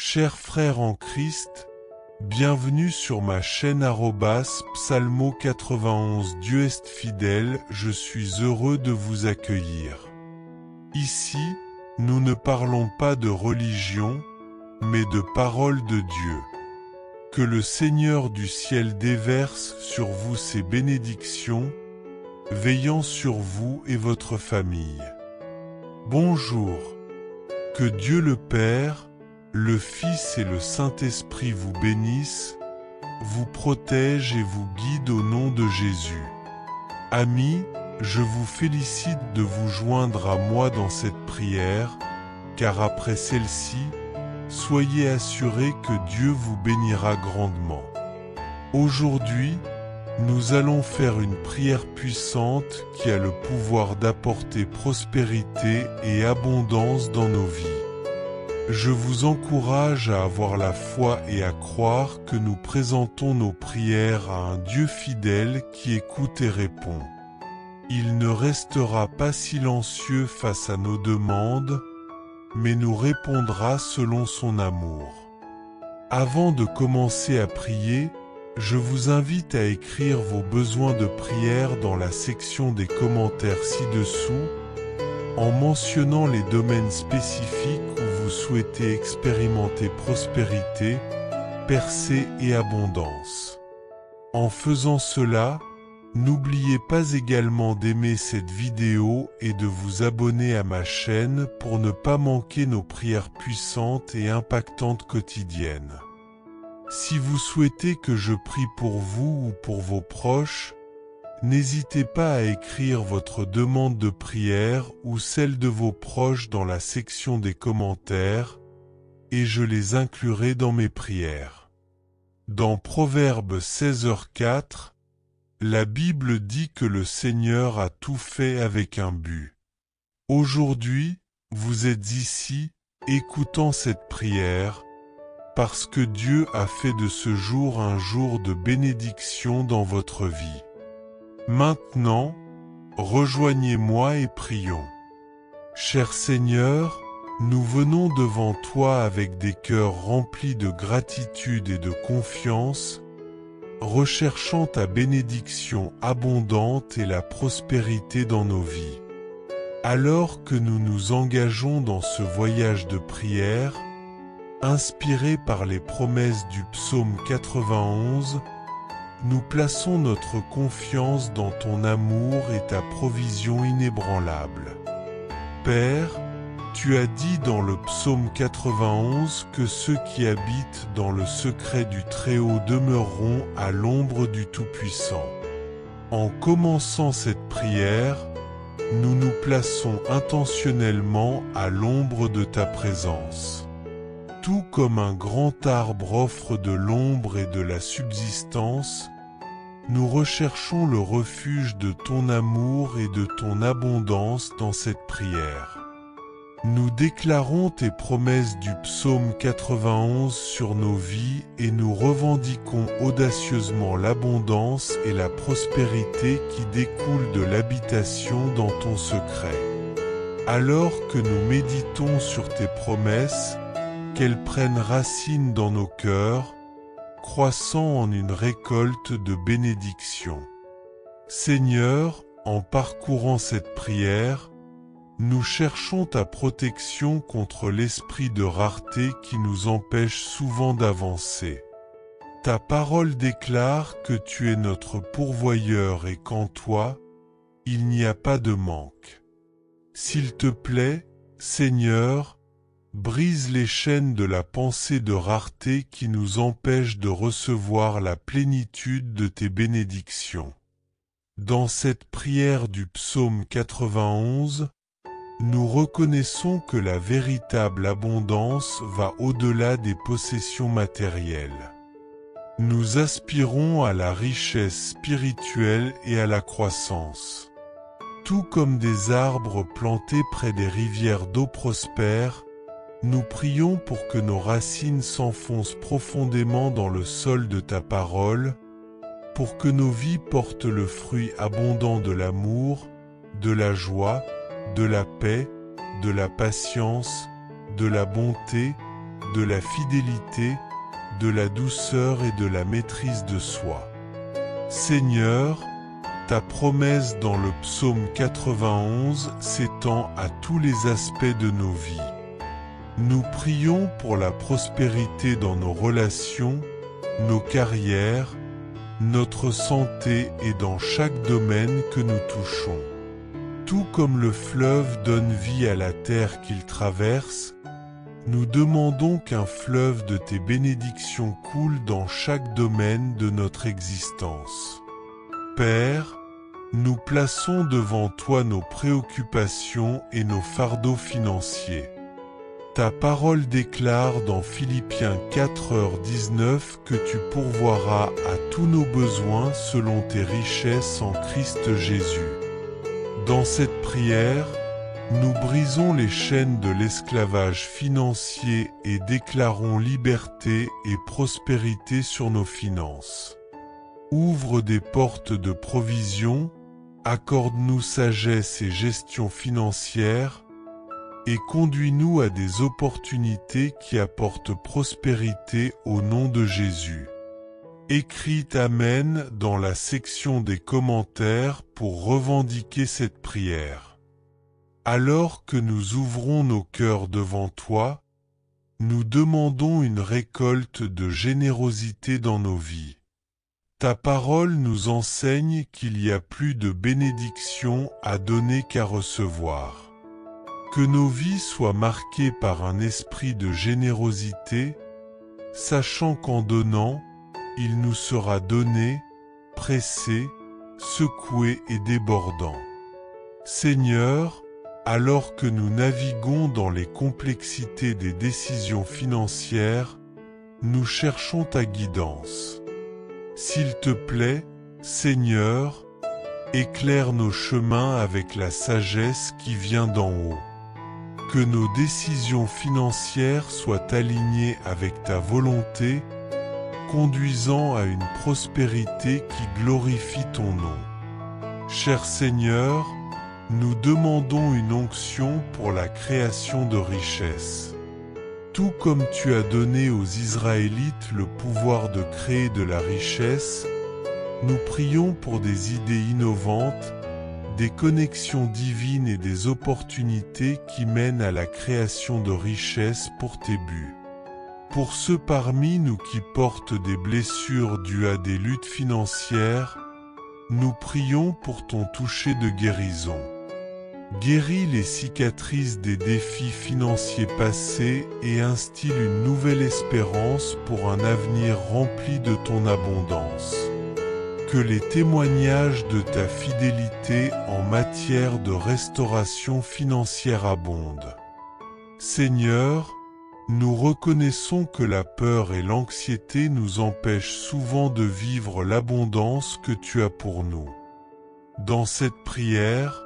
Chers frères en Christ, bienvenue sur ma chaîne Psalmo 91. Dieu est fidèle, je suis heureux de vous accueillir. Ici, nous ne parlons pas de religion, mais de parole de Dieu. Que le Seigneur du ciel déverse sur vous ses bénédictions, veillant sur vous et votre famille. Bonjour. Que Dieu le Père, le Fils et le Saint-Esprit vous bénissent, vous protègent et vous guident au nom de Jésus. Amis, je vous félicite de vous joindre à moi dans cette prière, car après celle-ci, soyez assurés que Dieu vous bénira grandement. Aujourd'hui, nous allons faire une prière puissante qui a le pouvoir d'apporter prospérité et abondance dans nos vies. Je vous encourage à avoir la foi et à croire que nous présentons nos prières à un Dieu fidèle qui écoute et répond. Il ne restera pas silencieux face à nos demandes, mais nous répondra selon son amour. Avant de commencer à prier, je vous invite à écrire vos besoins de prière dans la section des commentaires ci-dessous, en mentionnant les domaines spécifiques où vous souhaitez expérimenter prospérité, percée et abondance. En faisant cela, n'oubliez pas également d'aimer cette vidéo et de vous abonner à ma chaîne pour ne pas manquer nos prières puissantes et impactantes quotidiennes. Si vous souhaitez que je prie pour vous ou pour vos proches, n'hésitez pas à écrire votre demande de prière ou celle de vos proches dans la section des commentaires, et je les inclurai dans mes prières. Dans Proverbes 16h4, la Bible dit que le Seigneur a tout fait avec un but. Aujourd'hui, vous êtes ici, écoutant cette prière, parce que Dieu a fait de ce jour un jour de bénédiction dans votre vie. Maintenant, rejoignez-moi et prions. Cher Seigneur, nous venons devant toi avec des cœurs remplis de gratitude et de confiance, recherchant ta bénédiction abondante et la prospérité dans nos vies. Alors que nous nous engageons dans ce voyage de prière, inspiré par les promesses du psaume 91, nous plaçons notre confiance dans ton amour et ta provision inébranlable. Père, tu as dit dans le psaume 91 que ceux qui habitent dans le secret du Très-Haut demeureront à l'ombre du Tout-Puissant. En commençant cette prière, nous nous plaçons intentionnellement à l'ombre de ta présence. Tout comme un grand arbre offre de l'ombre et de la subsistance, nous recherchons le refuge de ton amour et de ton abondance dans cette prière. Nous déclarons tes promesses du psaume 91 sur nos vies et nous revendiquons audacieusement l'abondance et la prospérité qui découlent de l'habitation dans ton secret. Alors que nous méditons sur tes promesses, qu'elles prennent racine dans nos cœurs, croissant en une récolte de bénédictions. Seigneur, en parcourant cette prière, nous cherchons ta protection contre l'esprit de rareté qui nous empêche souvent d'avancer. Ta parole déclare que tu es notre pourvoyeur et qu'en toi, il n'y a pas de manque. S'il te plaît, Seigneur, brise les chaînes de la pensée de rareté qui nous empêchent de recevoir la plénitude de tes bénédictions. Dans cette prière du psaume 91, nous reconnaissons que la véritable abondance va au-delà des possessions matérielles. Nous aspirons à la richesse spirituelle et à la croissance. Tout comme des arbres plantés près des rivières d'eau prospères, nous prions pour que nos racines s'enfoncent profondément dans le sol de ta parole, pour que nos vies portent le fruit abondant de l'amour, de la joie, de la paix, de la patience, de la bonté, de la fidélité, de la douceur et de la maîtrise de soi. Seigneur, ta promesse dans le psaume 91 s'étend à tous les aspects de nos vies. Nous prions pour la prospérité dans nos relations, nos carrières, notre santé et dans chaque domaine que nous touchons. Tout comme le fleuve donne vie à la terre qu'il traverse, nous demandons qu'un fleuve de tes bénédictions coule dans chaque domaine de notre existence. Père, nous plaçons devant toi nos préoccupations et nos fardeaux financiers. Ta parole déclare dans Philippiens 4h19 que tu pourvoiras à tous nos besoins selon tes richesses en Christ Jésus. Dans cette prière, nous brisons les chaînes de l'esclavage financier et déclarons liberté et prospérité sur nos finances. Ouvre des portes de provision, accorde-nous sagesse et gestion financière, et conduis-nous à des opportunités qui apportent prospérité au nom de Jésus. Écris Amen dans la section des commentaires pour revendiquer cette prière. Alors que nous ouvrons nos cœurs devant toi, nous demandons une récolte de générosité dans nos vies. Ta parole nous enseigne qu'il y a plus de bénédictions à donner qu'à recevoir. Que nos vies soient marquées par un esprit de générosité, sachant qu'en donnant, il nous sera donné, pressé, secoué et débordant. Seigneur, alors que nous naviguons dans les complexités des décisions financières, nous cherchons ta guidance. S'il te plaît, Seigneur, éclaire nos chemins avec la sagesse qui vient d'en haut. Que nos décisions financières soient alignées avec ta volonté, conduisant à une prospérité qui glorifie ton nom. Cher Seigneur, nous demandons une onction pour la création de richesses. Tout comme tu as donné aux Israélites le pouvoir de créer de la richesse, nous prions pour des idées innovantes, des connexions divines et des opportunités qui mènent à la création de richesses pour tes buts. Pour ceux parmi nous qui portent des blessures dues à des luttes financières, nous prions pour ton toucher de guérison. Guéris les cicatrices des défis financiers passés et instille une nouvelle espérance pour un avenir rempli de ton abondance. Que les témoignages de ta fidélité en matière de restauration financière abondent. Seigneur, nous reconnaissons que la peur et l'anxiété nous empêchent souvent de vivre l'abondance que tu as pour nous. Dans cette prière,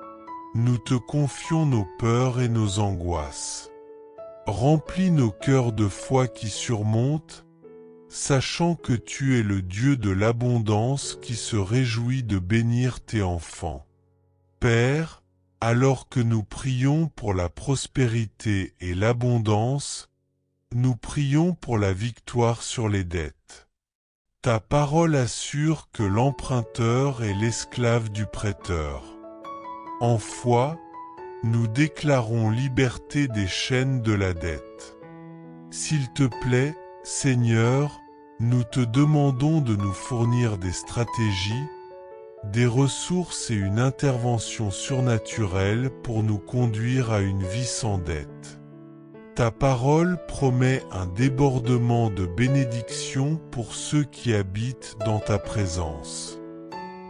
nous te confions nos peurs et nos angoisses. Remplis nos cœurs de foi qui surmontent, sachant que tu es le Dieu de l'abondance qui se réjouit de bénir tes enfants. Père, alors que nous prions pour la prospérité et l'abondance, nous prions pour la victoire sur les dettes. Ta parole assure que l'emprunteur est l'esclave du prêteur. En foi, nous déclarons liberté des chaînes de la dette. S'il te plaît, Seigneur, nous te demandons de nous fournir des stratégies, des ressources et une intervention surnaturelle pour nous conduire à une vie sans dette. Ta parole promet un débordement de bénédictions pour ceux qui habitent dans ta présence.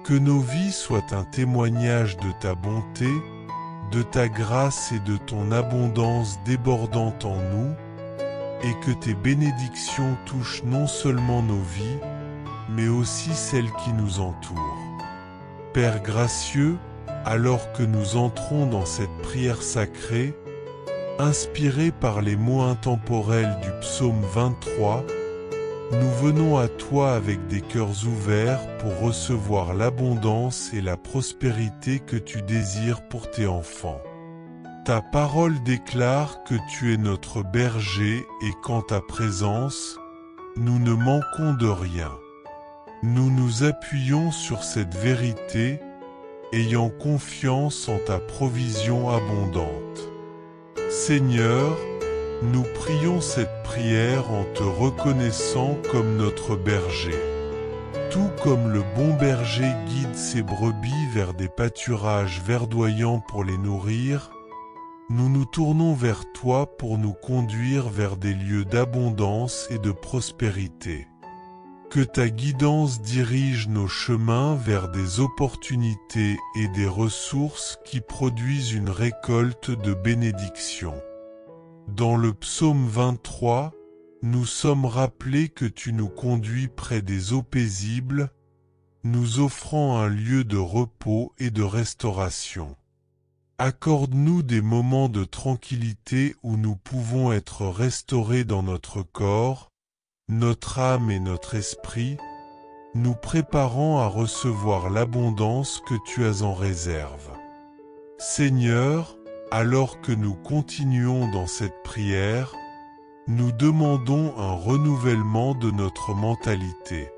Que nos vies soient un témoignage de ta bonté, de ta grâce et de ton abondance débordante en nous, et que tes bénédictions touchent non seulement nos vies, mais aussi celles qui nous entourent. Père gracieux, alors que nous entrons dans cette prière sacrée, inspirés par les mots intemporels du psaume 23, nous venons à toi avec des cœurs ouverts pour recevoir l'abondance et la prospérité que tu désires pour tes enfants. Ta parole déclare que tu es notre berger et qu'en ta présence, nous ne manquons de rien. Nous nous appuyons sur cette vérité, ayant confiance en ta provision abondante. Seigneur, nous prions cette prière en te reconnaissant comme notre berger. Tout comme le bon berger guide ses brebis vers des pâturages verdoyants pour les nourrir, nous nous tournons vers toi pour nous conduire vers des lieux d'abondance et de prospérité. Que ta guidance dirige nos chemins vers des opportunités et des ressources qui produisent une récolte de bénédictions. Dans le psaume 23, nous sommes rappelés que tu nous conduis près des eaux paisibles, nous offrant un lieu de repos et de restauration. Accorde-nous des moments de tranquillité où nous pouvons être restaurés dans notre corps, notre âme et notre esprit, nous préparant à recevoir l'abondance que tu as en réserve. Seigneur, alors que nous continuons dans cette prière, nous demandons un renouvellement de notre mentalité.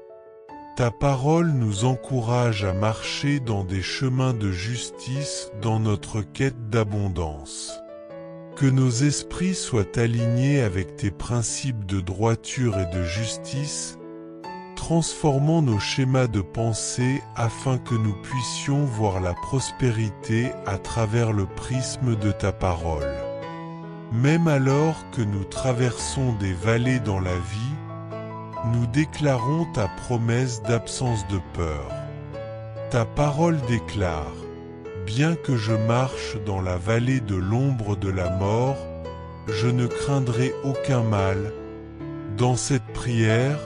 Ta parole nous encourage à marcher dans des chemins de justice dans notre quête d'abondance. Que nos esprits soient alignés avec tes principes de droiture et de justice, transformant nos schémas de pensée afin que nous puissions voir la prospérité à travers le prisme de ta parole. Même alors que nous traversons des vallées dans la vie, nous déclarons ta promesse d'absence de peur. Ta parole déclare: bien que je marche dans la vallée de l'ombre de la mort, je ne craindrai aucun mal. Dans cette prière,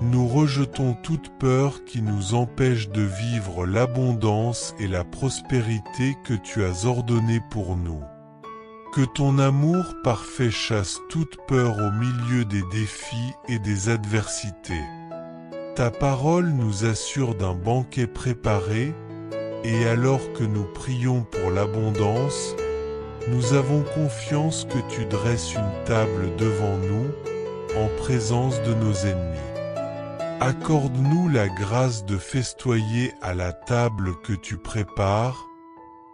nous rejetons toute peur qui nous empêche de vivre l'abondance et la prospérité que tu as ordonnées pour nous. Que ton amour parfait chasse toute peur au milieu des défis et des adversités. Ta parole nous assure d'un banquet préparé, et alors que nous prions pour l'abondance, nous avons confiance que tu dresses une table devant nous, en présence de nos ennemis. Accorde-nous la grâce de festoyer à la table que tu prépares,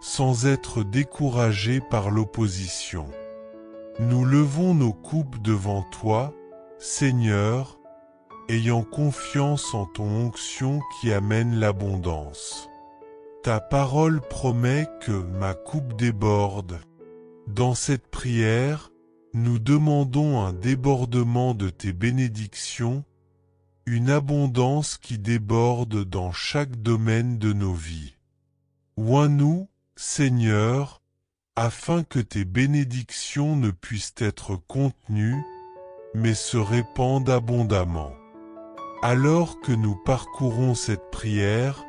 sans être découragés par l'opposition. Nous levons nos coupes devant toi, Seigneur, ayant confiance en ton onction qui amène l'abondance. Ta parole promet que ma coupe déborde. Dans cette prière, nous demandons un débordement de tes bénédictions, une abondance qui déborde dans chaque domaine de nos vies. Oins-nous, Seigneur, afin que tes bénédictions ne puissent être contenues, mais se répandent abondamment. Alors que nous parcourons cette prière,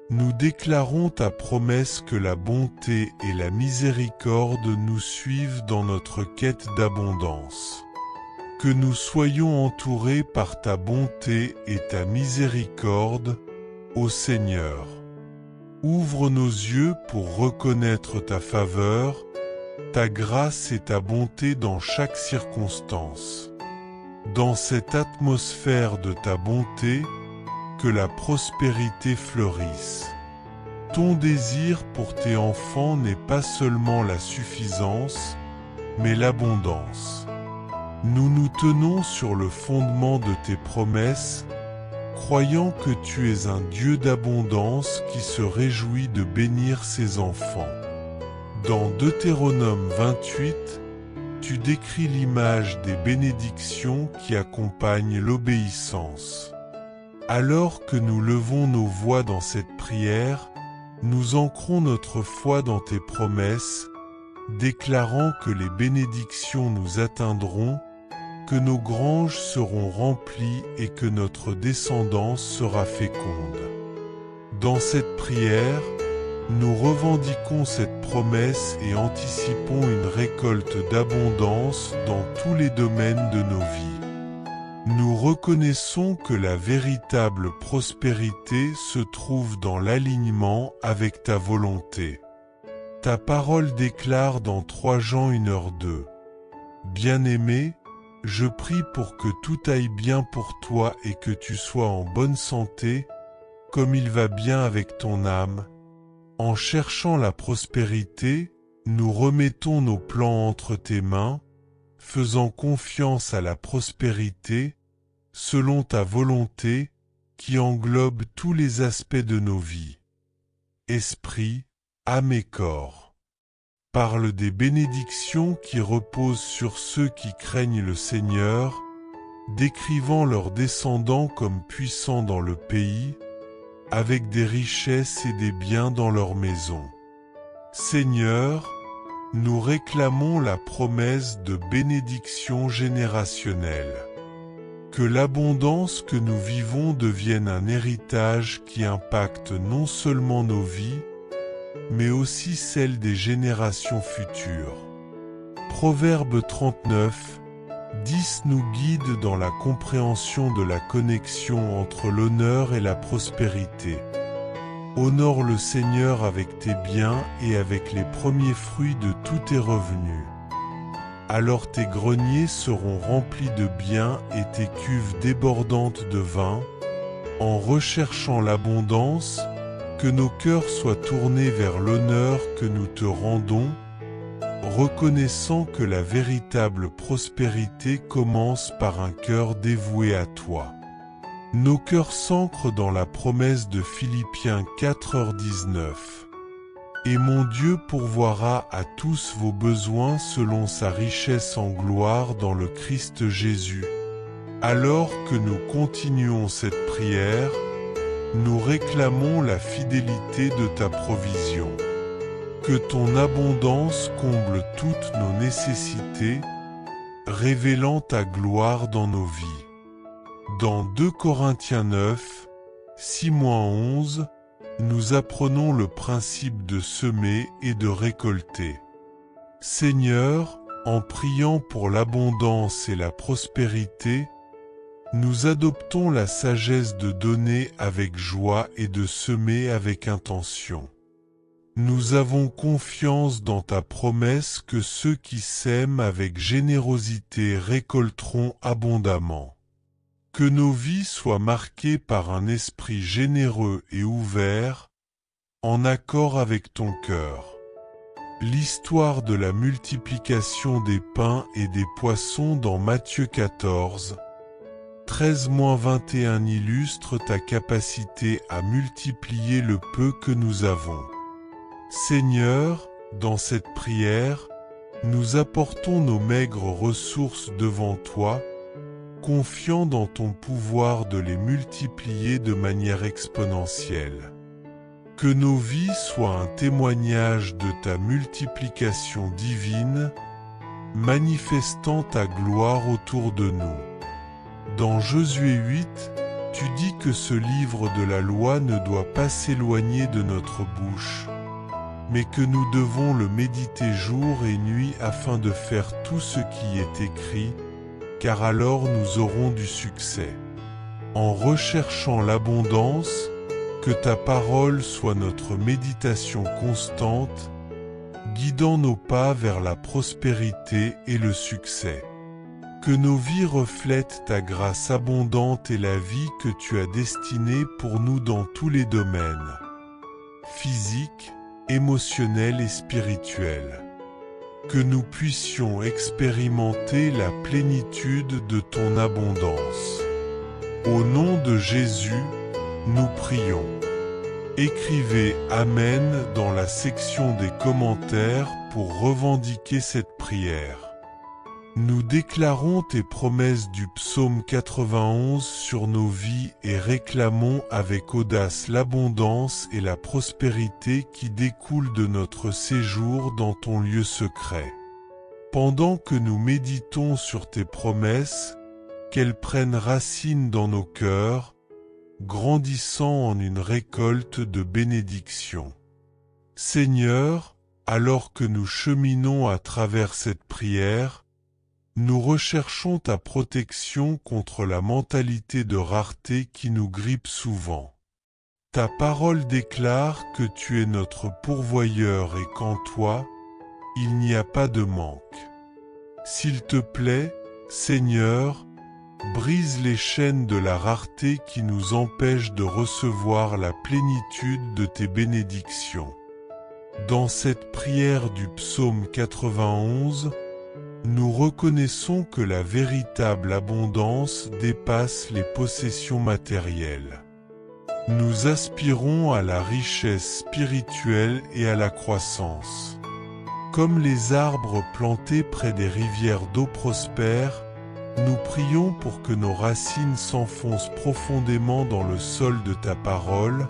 nous déclarons ta promesse que la bonté et la miséricorde nous suivent dans notre quête d'abondance. Que nous soyons entourés par ta bonté et ta miséricorde, ô Seigneur. Ouvre nos yeux pour reconnaître ta faveur, ta grâce et ta bonté dans chaque circonstance. Dans cette atmosphère de ta bonté, que la prospérité fleurisse. Ton désir pour tes enfants n'est pas seulement la suffisance, mais l'abondance. Nous nous tenons sur le fondement de tes promesses, croyant que tu es un Dieu d'abondance qui se réjouit de bénir ses enfants. Dans Deutéronome 28, tu décris l'image des bénédictions qui accompagnent l'obéissance. Alors que nous levons nos voix dans cette prière, nous ancrons notre foi dans tes promesses, déclarant que les bénédictions nous atteindront, que nos granges seront remplies et que notre descendance sera féconde. Dans cette prière, nous revendiquons cette promesse et anticipons une récolte d'abondance dans tous les domaines de nos vies. Nous reconnaissons que la véritable prospérité se trouve dans l'alignement avec ta volonté. Ta parole déclare dans 3 Jean 1h2. Bien-aimé, je prie pour que tout aille bien pour toi et que tu sois en bonne santé, comme il va bien avec ton âme. En cherchant la prospérité, nous remettons nos plans entre tes mains, faisant confiance à la prospérité, selon ta volonté, qui englobe tous les aspects de nos vies. Esprit, âme et corps. Parle des bénédictions qui reposent sur ceux qui craignent le Seigneur, décrivant leurs descendants comme puissants dans le pays, avec des richesses et des biens dans leur maison. Seigneur, nous réclamons la promesse de bénédiction générationnelle. Que l'abondance que nous vivons devienne un héritage qui impacte non seulement nos vies, mais aussi celle des générations futures. Proverbe 39, 10 nous guide dans la compréhension de la connexion entre l'honneur et la prospérité. Honore le Seigneur avec tes biens et avec les premiers fruits de tous tes revenus. Alors tes greniers seront remplis de biens et tes cuves débordantes de vin. En recherchant l'abondance, que nos cœurs soient tournés vers l'honneur que nous te rendons, reconnaissant que la véritable prospérité commence par un cœur dévoué à toi. Nos cœurs s'ancrent dans la promesse de Philippiens 4h19. Et mon Dieu pourvoira à tous vos besoins selon sa richesse en gloire dans le Christ Jésus. Alors que nous continuons cette prière, nous réclamons la fidélité de ta provision. Que ton abondance comble toutes nos nécessités, révélant ta gloire dans nos vies. Dans 2 Corinthiens 9, 6-11, nous apprenons le principe de semer et de récolter. Seigneur, en priant pour l'abondance et la prospérité, nous adoptons la sagesse de donner avec joie et de semer avec intention. Nous avons confiance dans ta promesse que ceux qui sèment avec générosité récolteront abondamment. Que nos vies soient marquées par un esprit généreux et ouvert, en accord avec ton cœur. L'histoire de la multiplication des pains et des poissons dans Matthieu 14, 13-21 illustre ta capacité à multiplier le peu que nous avons. Seigneur, dans cette prière, nous apportons nos maigres ressources devant toi, confiant dans ton pouvoir de les multiplier de manière exponentielle. Que nos vies soient un témoignage de ta multiplication divine, manifestant ta gloire autour de nous. Dans Josué 8, tu dis que ce livre de la loi ne doit pas s'éloigner de notre bouche, mais que nous devons le méditer jour et nuit afin de faire tout ce qui est écrit, car alors nous aurons du succès. En recherchant l'abondance, que ta parole soit notre méditation constante, guidant nos pas vers la prospérité et le succès. Que nos vies reflètent ta grâce abondante et la vie que tu as destinée pour nous dans tous les domaines, physiques, émotionnels et spirituels. Que nous puissions expérimenter la plénitude de ton abondance. Au nom de Jésus, nous prions. Écrivez Amen dans la section des commentaires pour revendiquer cette prière. Nous déclarons tes promesses du psaume 91 sur nos vies et réclamons avec audace l'abondance et la prospérité qui découlent de notre séjour dans ton lieu secret. Pendant que nous méditons sur tes promesses, qu'elles prennent racine dans nos cœurs, grandissant en une récolte de bénédictions. Seigneur, alors que nous cheminons à travers cette prière, nous recherchons ta protection contre la mentalité de rareté qui nous grippe souvent. Ta parole déclare que tu es notre pourvoyeur et qu'en toi, il n'y a pas de manque. S'il te plaît, Seigneur, brise les chaînes de la rareté qui nous empêchent de recevoir la plénitude de tes bénédictions. Dans cette prière du psaume 91, nous reconnaissons que la véritable abondance dépasse les possessions matérielles. Nous aspirons à la richesse spirituelle et à la croissance. Comme les arbres plantés près des rivières d'eau prospères, nous prions pour que nos racines s'enfoncent profondément dans le sol de ta parole,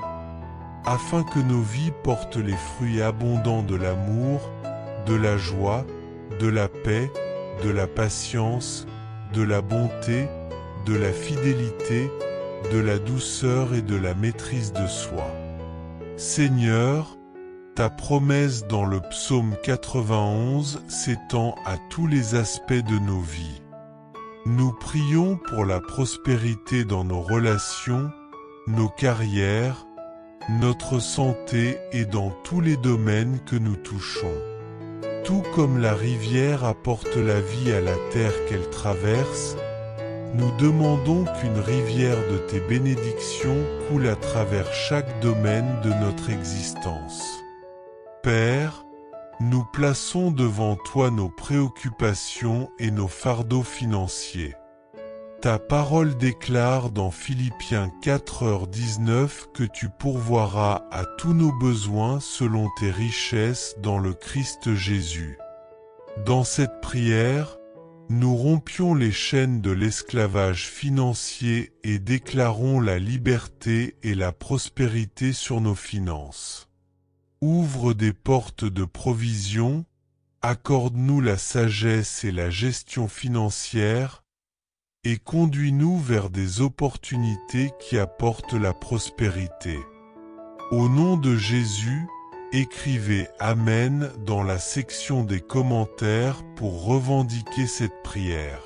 afin que nos vies portent les fruits abondants de l'amour, de la joie, de la paix, de la patience, de la bonté, de la fidélité, de la douceur et de la maîtrise de soi. Seigneur, ta promesse dans le psaume 91 s'étend à tous les aspects de nos vies. Nous prions pour la prospérité dans nos relations, nos carrières, notre santé et dans tous les domaines que nous touchons. Tout comme la rivière apporte la vie à la terre qu'elle traverse, nous demandons qu'une rivière de tes bénédictions coule à travers chaque domaine de notre existence. Père, nous plaçons devant toi nos préoccupations et nos fardeaux financiers. Ta parole déclare dans Philippiens 4h19 que tu pourvoiras à tous nos besoins selon tes richesses dans le Christ Jésus. Dans cette prière, nous rompions les chaînes de l'esclavage financier et déclarons la liberté et la prospérité sur nos finances. Ouvre des portes de provision, accorde-nous la sagesse et la gestion financière, et conduis-nous vers des opportunités qui apportent la prospérité. Au nom de Jésus, écrivez Amen dans la section des commentaires pour revendiquer cette prière.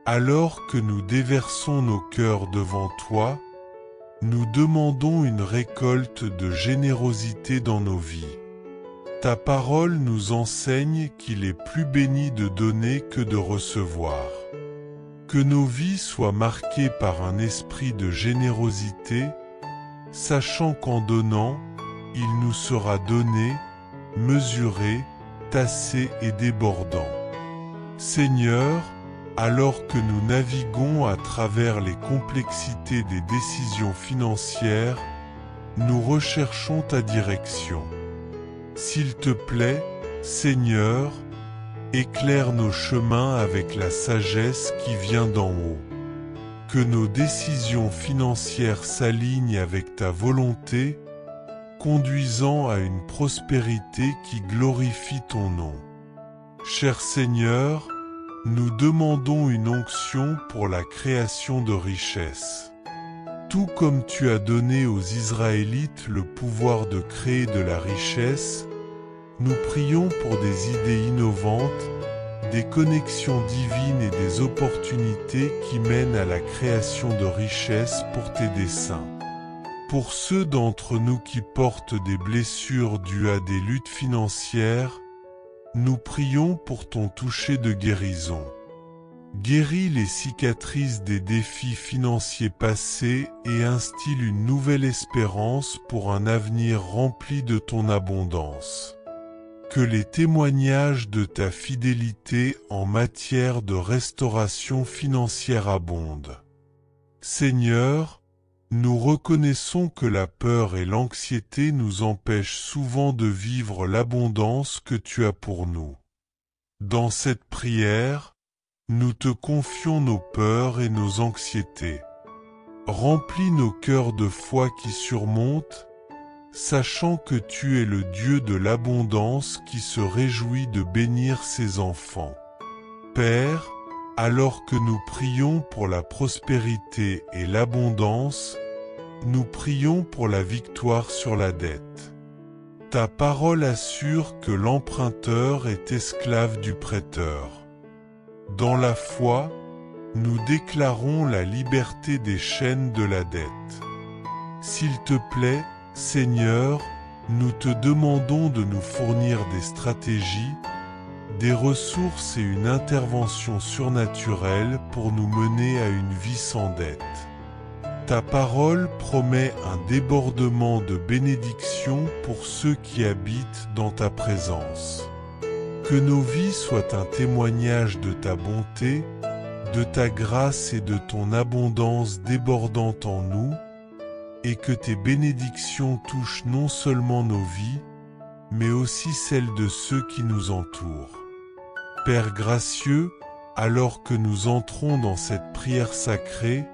Alors que nous déversons nos cœurs devant toi, nous demandons une récolte de générosité dans nos vies. Ta parole nous enseigne qu'il est plus béni de donner que de recevoir. Que nos vies soient marquées par un esprit de générosité, sachant qu'en donnant, il nous sera donné, mesuré, tassé et débordant. Seigneur, alors que nous naviguons à travers les complexités des décisions financières, nous recherchons ta direction. S'il te plaît, Seigneur, éclaire nos chemins avec la sagesse qui vient d'en haut. Que nos décisions financières s'alignent avec ta volonté, conduisant à une prospérité qui glorifie ton nom. Cher Seigneur, nous demandons une onction pour la création de richesses. Tout comme tu as donné aux Israélites le pouvoir de créer de la richesse, nous prions pour des idées innovantes, des connexions divines et des opportunités qui mènent à la création de richesses pour tes desseins. Pour ceux d'entre nous qui portent des blessures dues à des luttes financières, nous prions pour ton toucher de guérison. Guéris les cicatrices des défis financiers passés et instille une nouvelle espérance pour un avenir rempli de ton abondance. Que les témoignages de ta fidélité en matière de restauration financière abondent. Seigneur, nous reconnaissons que la peur et l'anxiété nous empêchent souvent de vivre l'abondance que tu as pour nous. Dans cette prière, nous te confions nos peurs et nos anxiétés. Remplis nos cœurs de foi qui surmontent, sachant que tu es le Dieu de l'abondance qui se réjouit de bénir ses enfants. Père, alors que nous prions pour la prospérité et l'abondance, nous prions pour la victoire sur la dette. Ta parole assure que l'emprunteur est esclave du prêteur. Dans la foi, nous déclarons la liberté des chaînes de la dette. S'il te plaît, Seigneur, nous te demandons de nous fournir des stratégies, des ressources et une intervention surnaturelle pour nous mener à une vie sans dette. Ta parole promet un débordement de bénédictions pour ceux qui habitent dans ta présence. Que nos vies soient un témoignage de ta bonté, de ta grâce et de ton abondance débordant en nous, et que tes bénédictions touchent non seulement nos vies, mais aussi celles de ceux qui nous entourent. Père gracieux, alors que nous entrons dans cette prière sacrée,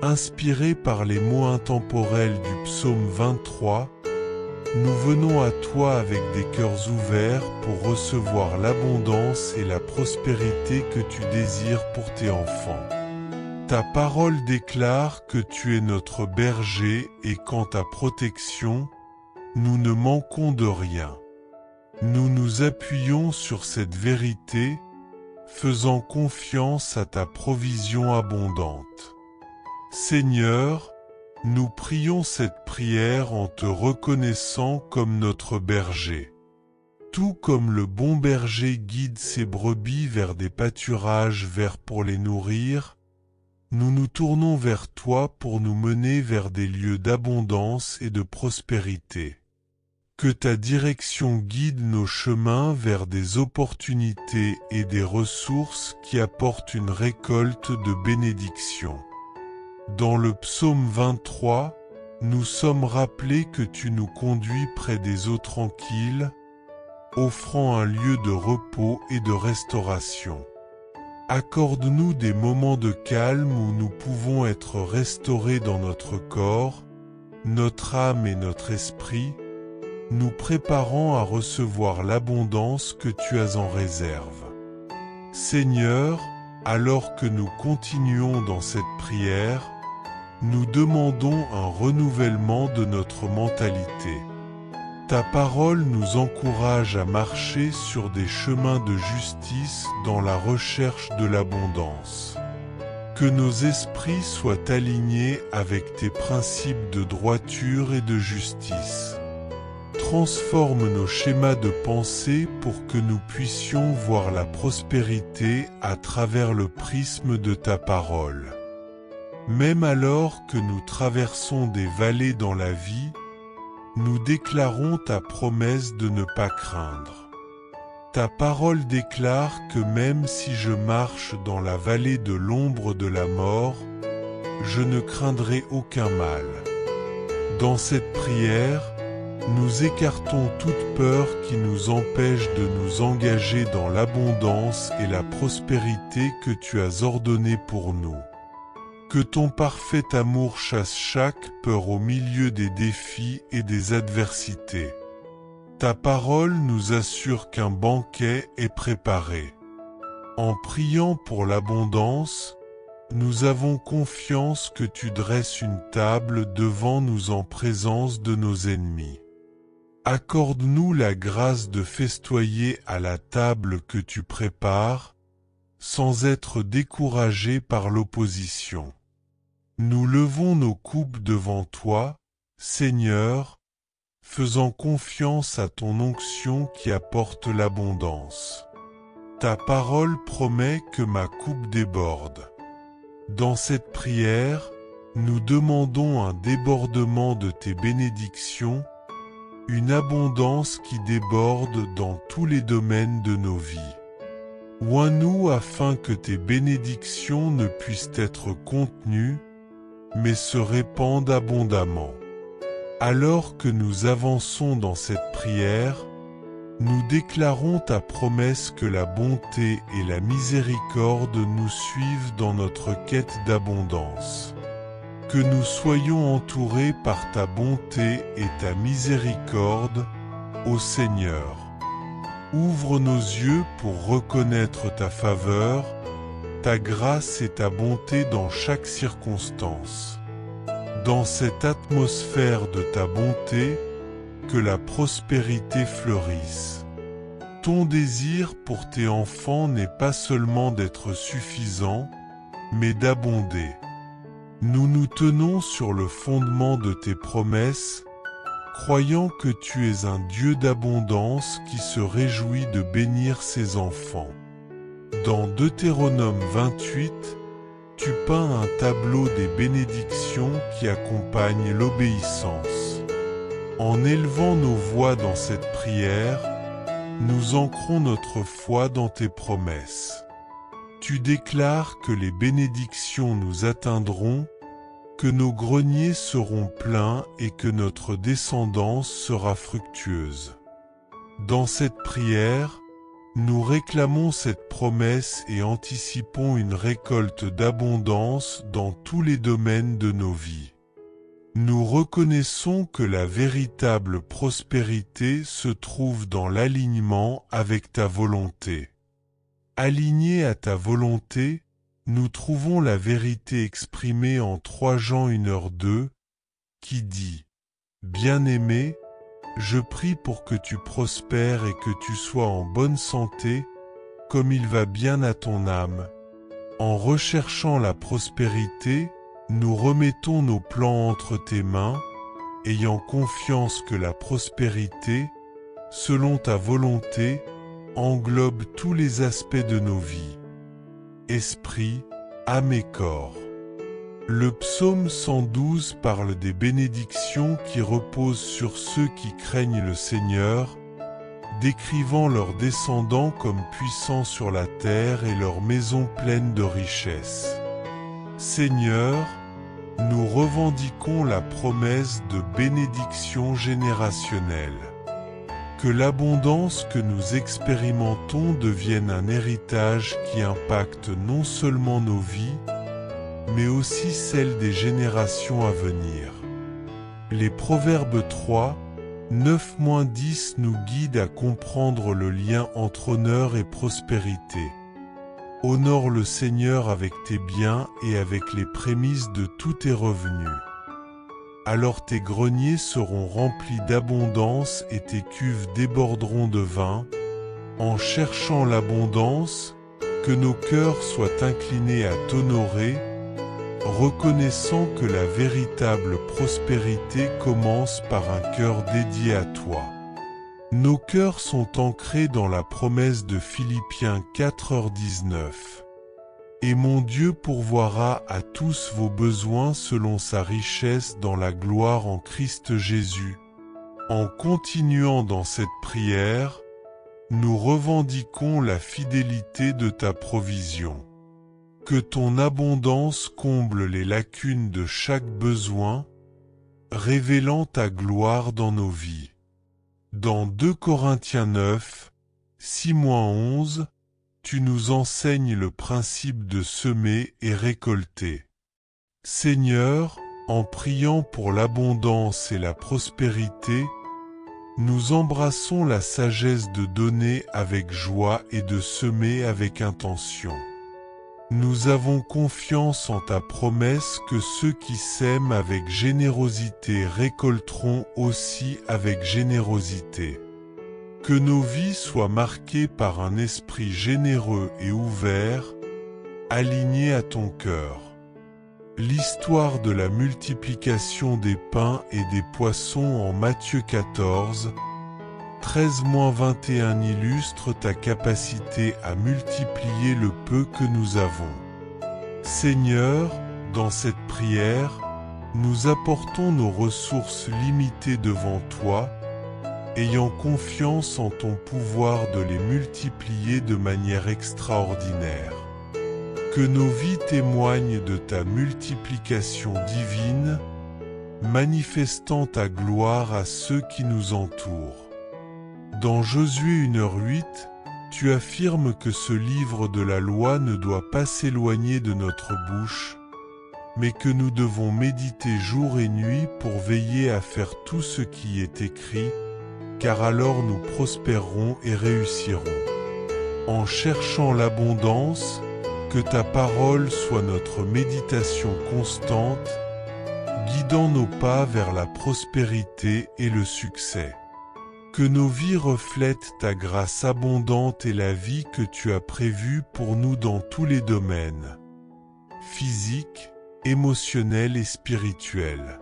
inspirés par les mots intemporels du psaume 23, nous venons à toi avec des cœurs ouverts pour recevoir l'abondance et la prospérité que tu désires pour tes enfants. Ta parole déclare que tu es notre berger et qu'en ta protection, nous ne manquons de rien. Nous nous appuyons sur cette vérité, faisant confiance à ta provision abondante. Seigneur, nous prions cette prière en te reconnaissant comme notre berger. Tout comme le bon berger guide ses brebis vers des pâturages verts pour les nourrir, nous nous tournons vers toi pour nous mener vers des lieux d'abondance et de prospérité. Que ta direction guide nos chemins vers des opportunités et des ressources qui apportent une récolte de bénédictions. Dans le psaume 23, nous sommes rappelés que tu nous conduis près des eaux tranquilles, offrant un lieu de repos et de restauration. Accorde-nous des moments de calme où nous pouvons être restaurés dans notre corps, notre âme et notre esprit, nous préparant à recevoir l'abondance que tu as en réserve. Seigneur, alors que nous continuons dans cette prière, nous demandons un renouvellement de notre mentalité. Ta parole nous encourage à marcher sur des chemins de justice dans la recherche de l'abondance. Que nos esprits soient alignés avec tes principes de droiture et de justice. Transforme nos schémas de pensée pour que nous puissions voir la prospérité à travers le prisme de ta parole. Même alors que nous traversons des vallées dans la vie, nous déclarons ta promesse de ne pas craindre. Ta parole déclare que même si je marche dans la vallée de l'ombre de la mort, je ne craindrai aucun mal. Dans cette prière, nous écartons toute peur qui nous empêche de nous engager dans l'abondance et la prospérité que tu as ordonnée pour nous. Que ton parfait amour chasse chaque peur au milieu des défis et des adversités. Ta parole nous assure qu'un banquet est préparé. En priant pour l'abondance, nous avons confiance que tu dresses une table devant nous en présence de nos ennemis. Accorde-nous la grâce de festoyer à la table que tu prépares, sans être découragés par l'opposition. Nous levons nos coupes devant toi, Seigneur, faisant confiance à ton onction qui apporte l'abondance. Ta parole promet que ma coupe déborde. Dans cette prière, nous demandons un débordement de tes bénédictions, une abondance qui déborde dans tous les domaines de nos vies. Oins-nous afin que tes bénédictions ne puissent être contenues, mais se répandent abondamment. Alors que nous avançons dans cette prière, nous déclarons ta promesse que la bonté et la miséricorde nous suivent dans notre quête d'abondance. Que nous soyons entourés par ta bonté et ta miséricorde, ô Seigneur. Ouvre nos yeux pour reconnaître ta faveur, ta grâce et ta bonté dans chaque circonstance. Dans cette atmosphère de ta bonté, que la prospérité fleurisse. Ton désir pour tes enfants n'est pas seulement d'être suffisant, mais d'abonder. Nous nous tenons sur le fondement de tes promesses, croyant que tu es un Dieu d'abondance qui se réjouit de bénir ses enfants. Dans Deutéronome 28, tu peins un tableau des bénédictions qui accompagnent l'obéissance. En élevant nos voix dans cette prière, nous ancrons notre foi dans tes promesses. Tu déclares que les bénédictions nous atteindront, que nos greniers seront pleins et que notre descendance sera fructueuse. Dans cette prière, nous réclamons cette promesse et anticipons une récolte d'abondance dans tous les domaines de nos vies. Nous reconnaissons que la véritable prospérité se trouve dans l'alignement avec ta volonté. Alignés à ta volonté, nous trouvons la vérité exprimée en 3 Jean 1h2, qui dit « Bien-aimé, je prie pour que tu prospères et que tu sois en bonne santé, comme il va bien à ton âme. En recherchant la prospérité, nous remettons nos plans entre tes mains, ayant confiance que la prospérité, selon ta volonté, englobe tous les aspects de nos vies. Esprit, âme et corps. Le psaume 112 parle des bénédictions qui reposent sur ceux qui craignent le Seigneur, décrivant leurs descendants comme puissants sur la terre et leurs maisons pleines de richesses. Seigneur, nous revendiquons la promesse de bénédiction générationnelle. Que l'abondance que nous expérimentons devienne un héritage qui impacte non seulement nos vies, mais aussi celles des générations à venir. Les Proverbes 3, 9-10 nous guident à comprendre le lien entre honneur et prospérité. Honore le Seigneur avec tes biens et avec les prémices de tous tes revenus. Alors tes greniers seront remplis d'abondance et tes cuves déborderont de vin. En cherchant l'abondance, que nos cœurs soient inclinés à t'honorer, reconnaissant que la véritable prospérité commence par un cœur dédié à toi. Nos cœurs sont ancrés dans la promesse de Philippiens 4h19. Et mon Dieu pourvoira à tous vos besoins selon sa richesse dans la gloire en Christ Jésus. En continuant dans cette prière, nous revendiquons la fidélité de ta provision. Que ton abondance comble les lacunes de chaque besoin, révélant ta gloire dans nos vies. Dans 2 Corinthiens 9, 6-11, tu nous enseignes le principe de semer et récolter. Seigneur, en priant pour l'abondance et la prospérité, nous embrassons la sagesse de donner avec joie et de semer avec intention. Nous avons confiance en ta promesse que ceux qui sèment avec générosité récolteront aussi avec générosité. Que nos vies soient marquées par un esprit généreux et ouvert, aligné à ton cœur. L'histoire de la multiplication des pains et des poissons en Matthieu 14, 13-21 illustre ta capacité à multiplier le peu que nous avons. Seigneur, dans cette prière, nous apportons nos ressources limitées devant toi, ayant confiance en ton pouvoir de les multiplier de manière extraordinaire. Que nos vies témoignent de ta multiplication divine, manifestant ta gloire à ceux qui nous entourent. Dans Josué 1h08, tu affirmes que ce livre de la loi ne doit pas s'éloigner de notre bouche, mais que nous devons méditer jour et nuit pour veiller à faire tout ce qui est écrit, car alors nous prospérerons et réussirons. En cherchant l'abondance, que ta parole soit notre méditation constante, guidant nos pas vers la prospérité et le succès. Que nos vies reflètent ta grâce abondante et la vie que tu as prévue pour nous dans tous les domaines. Physique, émotionnelle et spirituelle.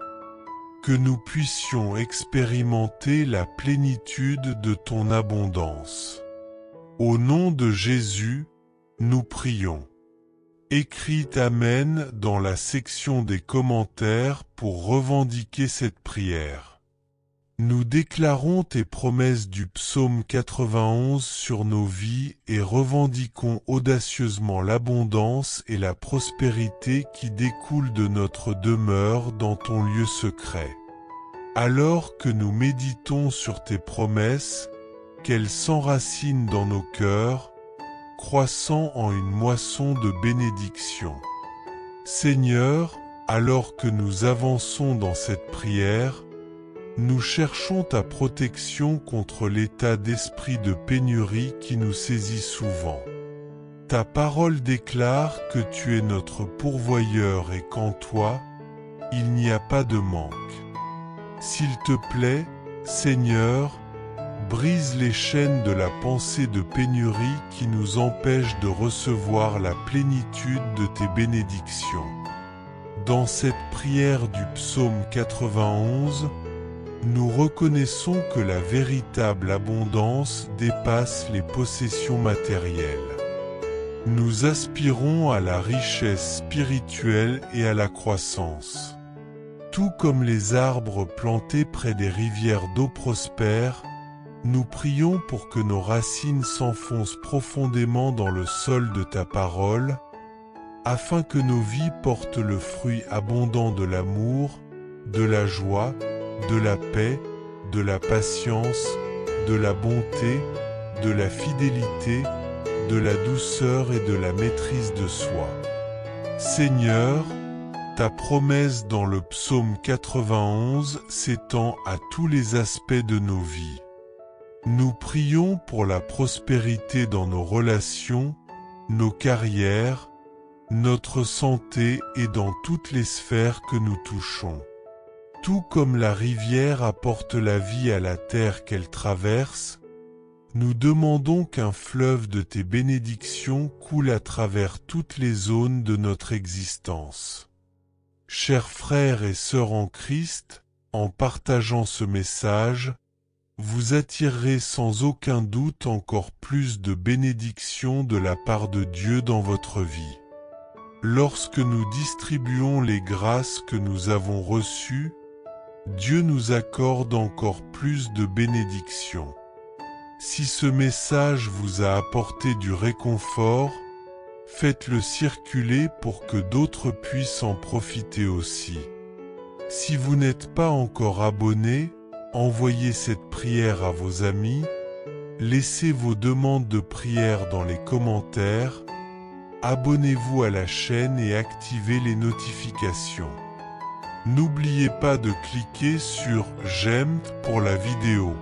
Que nous puissions expérimenter la plénitude de ton abondance. Au nom de Jésus, nous prions. Écris Amen dans la section des commentaires pour revendiquer cette prière. Nous déclarons tes promesses du psaume 91 sur nos vies et revendiquons audacieusement l'abondance et la prospérité qui découlent de notre demeure dans ton lieu secret. Alors que nous méditons sur tes promesses, qu'elles s'enracinent dans nos cœurs, croissant en une moisson de bénédiction. Seigneur, alors que nous avançons dans cette prière, nous cherchons ta protection contre l'état d'esprit de pénurie qui nous saisit souvent. Ta parole déclare que tu es notre pourvoyeur et qu'en toi, il n'y a pas de manque. S'il te plaît, Seigneur, brise les chaînes de la pensée de pénurie qui nous empêchent de recevoir la plénitude de tes bénédictions. Dans cette prière du psaume 91, nous reconnaissons que la véritable abondance dépasse les possessions matérielles. Nous aspirons à la richesse spirituelle et à la croissance. Tout comme les arbres plantés près des rivières d'eau prospères, nous prions pour que nos racines s'enfoncent profondément dans le sol de ta parole, afin que nos vies portent le fruit abondant de l'amour, de la joie, de la paix, de la patience, de la bonté, de la fidélité, de la douceur et de la maîtrise de soi. Seigneur, ta promesse dans le psaume 91 s'étend à tous les aspects de nos vies. Nous prions pour la prospérité dans nos relations, nos carrières, notre santé et dans toutes les sphères que nous touchons. Tout comme la rivière apporte la vie à la terre qu'elle traverse, nous demandons qu'un fleuve de tes bénédictions coule à travers toutes les zones de notre existence. Chers frères et sœurs en Christ, en partageant ce message, vous attirerez sans aucun doute encore plus de bénédictions de la part de Dieu dans votre vie. Lorsque nous distribuons les grâces que nous avons reçues, Dieu nous accorde encore plus de bénédictions. Si ce message vous a apporté du réconfort, faites-le circuler pour que d'autres puissent en profiter aussi. Si vous n'êtes pas encore abonné, envoyez cette prière à vos amis, laissez vos demandes de prière dans les commentaires, abonnez-vous à la chaîne et activez les notifications. N'oubliez pas de cliquer sur « J'aime » pour la vidéo.